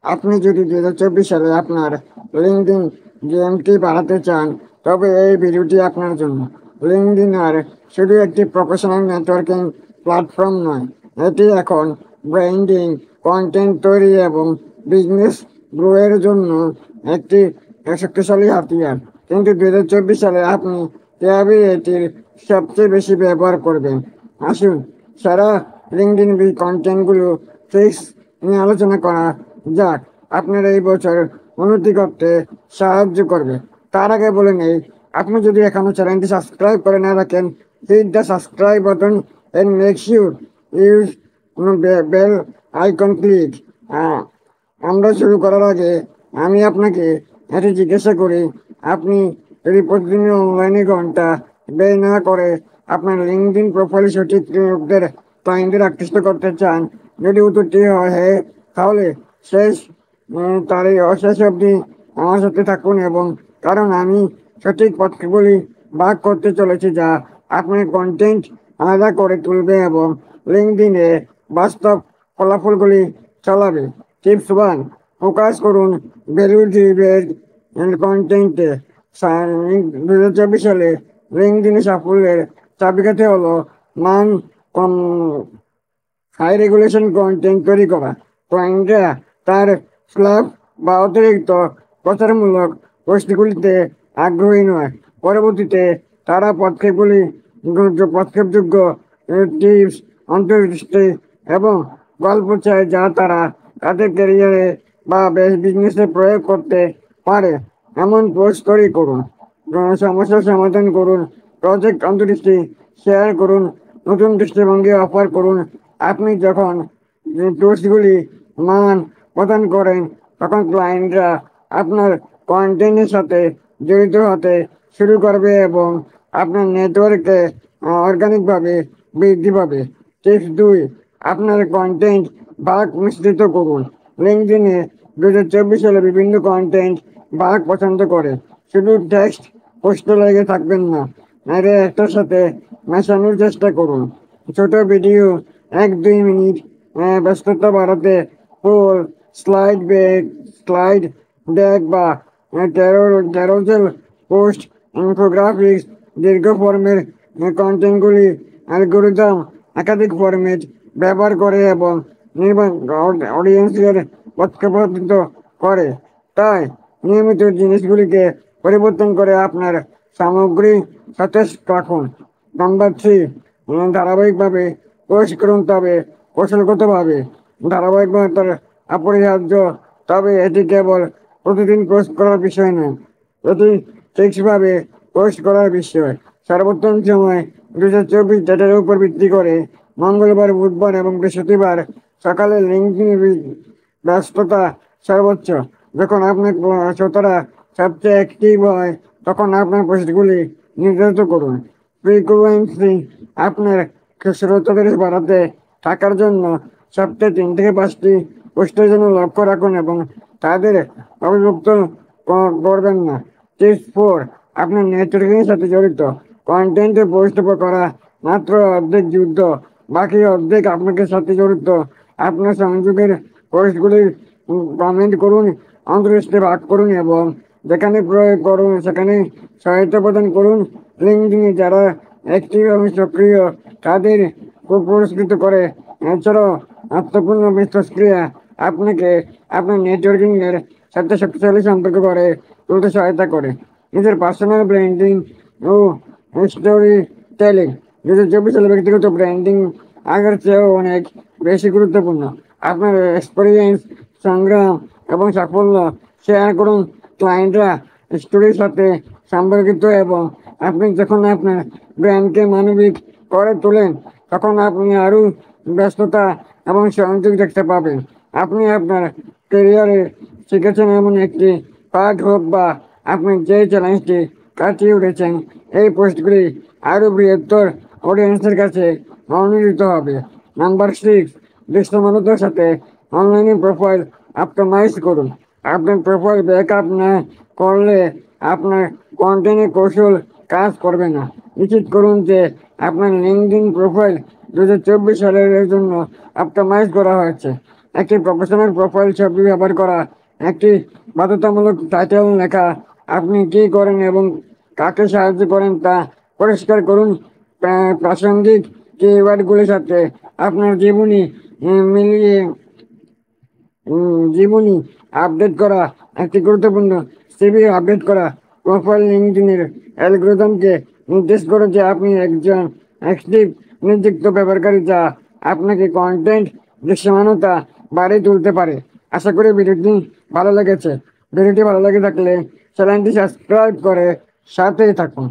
আপনি যদি 2024 সালে আপনার লিঙ্কডইন জিএমটি বাড়াতে চান, তবে এই ভিডিওটি আপনার জন্য। লিঙ্কডইন আর শুধু একটি প্রফেশনাল নেটওয়ার্কিং প্ল্যাটফর্ম নয়, এটি এখন ব্র্যান্ডিং, কন্টেন্ট তৈরি এবং বিজনেস গ্রোয়ের জন্য একটি শক্তিশালী হাতিয়ার। কিন্তু 2024 সালে আপনি কিভাবে এটির সবচেয়ে বেশি ব্যবহার করবেন? আসুন সারা লিঙ্কডইন কন্টেন্টগুলো ফিক্স নিয়ে আলোচনা করা যাক। আপনার এই বছর উন্নতি করতে সাহায্য করবে। তার আগে বলে নেই, আপনি যদি এখনো চ্যানেলটি সাবস্ক্রাইব করে না রাখেন, hit the subscribe button and make sure use bell icon click. আমরা শুরু করার আগে আমি আপনাকে এটি জিজ্ঞাসা করি, আপনি যদি প্রতিদিন অনলাইনে ঘন্টা ব্যয় না করে আপনার লিঙ্কডইন প্রোফাইল সঠিক লোকদের ক্লায়েন্টদের আকৃষ্ট করতে চান? যদি উত্তরটি হয় হ্যাঁ, তাহলে শেষ তারই অশেষ অবধি আমার সাথে থাকুন, এবং কারণ আমি সঠিক পথগুলি ভাগ করতে চলেছি যা আপনার কন্টেন্ট আলাদা করে তুলবে এবং লিঙ্কডইনে বাস্তব ফলাফলগুলি চালাবে। টিপস 1, ফোকাস করুন ভ্যালু ড্রিভেন কন্টেন্টে। 2024 সালে লিঙ্কডইনে সাফল্যের চাবিকাঠি হলো মান কম হাই রেগুলেশন কন্টেন্ট তৈরি করা। ক্লায়েন্টরা তার ফ্লাফ বা অতিরিক্ত প্রচারমূলক পোস্টগুলিতে আগ্রহী নয়। পরবর্তীতে তারা পদক্ষেপযোগ্য টিপস, অন্তর্দৃষ্টি এবং গল্প চায় যা তারা তাদের ক্যারিয়ারে বা বিজনেসে প্রয়োগ করতে পারে। এমন পোস্ট তৈরি করুন, সমস্যার সমাধান করুন, প্রজেক্ট অন্তর্দৃষ্টি শেয়ার করুন, নতুন দৃষ্টিভঙ্গি অফার করুন। আপনি যখন পোস্টগুলি মান প্রদান করেন, তখন ক্লায়েন্টরা আপনার কন্টেন্টের সাথে জড়িত হতে শুরু করবে এবং আপনার নেটওয়ার্কে অর্গানিকভাবে বৃদ্ধি পাবে। টিপস 2, আপনার কন্টেন্ট ভাগ মিশ্রিত করুন। লিঙ্কডইনে 2024 সালে বিভিন্ন কন্টেন্ট ভাগ পছন্দ করে। শুধু টেক্সট পোস্টে লেগে থাকবেন না, এর একটার সাথে মেশানোর চেষ্টা করুন। ছোট ভিডিও, 1-2 মিনিট, ব্যস্ততা বাড়াতে পোল, স্লাইড ডেক বা ক্যারোসেল পোস্ট, ইনফোগ্রাফিক্স, দীর্ঘ ফর্মের কন্টেন্টগুলি অ্যালগোরিদম একাধিক ফরম্যাট ব্যবহার করে এবং অডিয়েন্সের পক্ষপাতিত্ব করে। তাই নিয়মিত জিনিসগুলিকে পরিবর্তন করে আপনার সামগ্রী সতেজ রাখুন। নাম্বার 3, ধারাবাহিকভাবে পোস্ট করুন, তবে কৌশলগতভাবে। ধারাবাহিকতা অপরিহার্য, তবে এটি কেবল প্রতিদিন পোস্ট করার বিষয় নয়, এটি ঠিকভাবে পোস্ট করার বিষয়। সর্বোত্তম সময় 2024 ডেটার উপর ভিত্তি করে মঙ্গলবার, বুধবার এবং বৃহস্পতিবার সকালে লিঙ্কডইন ব্যস্ততা সর্বোচ্চ। যখন আপনার শ্রোতারা সবচেয়ে অ্যাক্টিভ হয়, তখন আপনার পোস্টগুলি নির্ধারিত করুন। ফ্রিকোয়েন্সি, আপনার শ্রোতাদের বাড়াতে থাকার জন্য সপ্তাহে 3 থেকে 5টি পোস্টের জন্য লক্ষ্য রাখুন এবং তাদের অবিভক্ত করবেন না। টিপস 4, আপনার নেটওয়ার্কিংয়ের সাথে জড়িত কন্টেন্টে পোস্ট করা মাত্র অর্ধেক যুদ্ধ, বাকি অর্ধেক আপনাকে সাথে জড়িত। আপনার সংযোগের পোস্টগুলি কমেন্ট করুন, অন্তর্দৃষ্টি ভাগ করুন এবং যেখানে প্রয়োগ করুন সেখানে সহায়তা প্রদান করুন। লিঙ্কডইনে যারা অ্যাক্টিভ এবং সক্রিয় তাদের পুরস্কৃত করে। এছাড়াও আত্মপূর্ণ মিথস্ক্রিয়া আপনাকে আপনার নেটওয়ার্কিংয়ের সাথে শক্তিশালী সম্পর্ক করে তুলতে সহায়তা করে। নিজের পার্সোনাল ব্র্যান্ডিং ও স্টোরি টেলিং। 2024 সালে ব্যক্তিগত ব্র্যান্ডিং আগের চেয়েও অনেক বেশি গুরুত্বপূর্ণ। আপনার এক্সপিরিয়েন্স, সংগ্রাম এবং সাফল্য শেয়ার করুন। ক্লায়েন্টরা স্টোরির সাথে সম্পর্কিত এবং আপনি যখন আপনার ব্র্যান্ডকে মানবিক করে তোলেন, তখন আপনি আরও ব্যস্ততা এবং সংযোগ দেখতে পাবেন। আপনি আপনার ক্যারিয়ারে শিখেছেন এমন একটি পাঠ হোক বা আপনি যে চ্যালেঞ্জটি কাটিয়ে উঠেছেন, এই পোস্টগুলি আরও বৃহত্তর অডিয়েন্সের কাছে অনুমোদিত হবে। নাম্বার 6, দৃশ্যমানতার সাথে অনলাইনে প্রোফাইল অপটিমাইজ করুন। আপনার প্রোফাইল ব্যাকআপ না করলে আপনার কন্টেন্টের কৌশল কাজ করবে না। নিশ্চিত করুন যে আপনার লিঙ্কডইন প্রোফাইল 2024 সালের জন্য অপটিমাইজ করা হয়েছে। একটি প্রফেশনাল প্রোফাইল ছবি ব্যবহার করা, একটি বাধ্যতামূলক টাইটেল লেখা, আপনি কি করেন এবং কাকে সাহায্য করেন তা পরিষ্কার করুন। প্রাসঙ্গিক কিওয়ার্ডগুলির সাথে আপনার মিলিয়ে জীবনী আপডেট করা একটি গুরুত্বপূর্ণ। সিভি আপডেট করা প্রোফাইল লিঙ্কডিনের অ্যালগরিদমকে নির্দেশ করে যে আপনি একজন অ্যাক্টিভ নিযুক্ত ব্যবহারকারী, যা আপনাকে কন্টেন্ট দৃশ্যমানতা বাড়িয়ে তুলতে পারে। আশা করি ভিডিওটি ভালো লেগেছে। ভিডিওটি ভালো লেগে থাকলে চ্যানেলটি সাবস্ক্রাইব করে সাথেই থাকুন।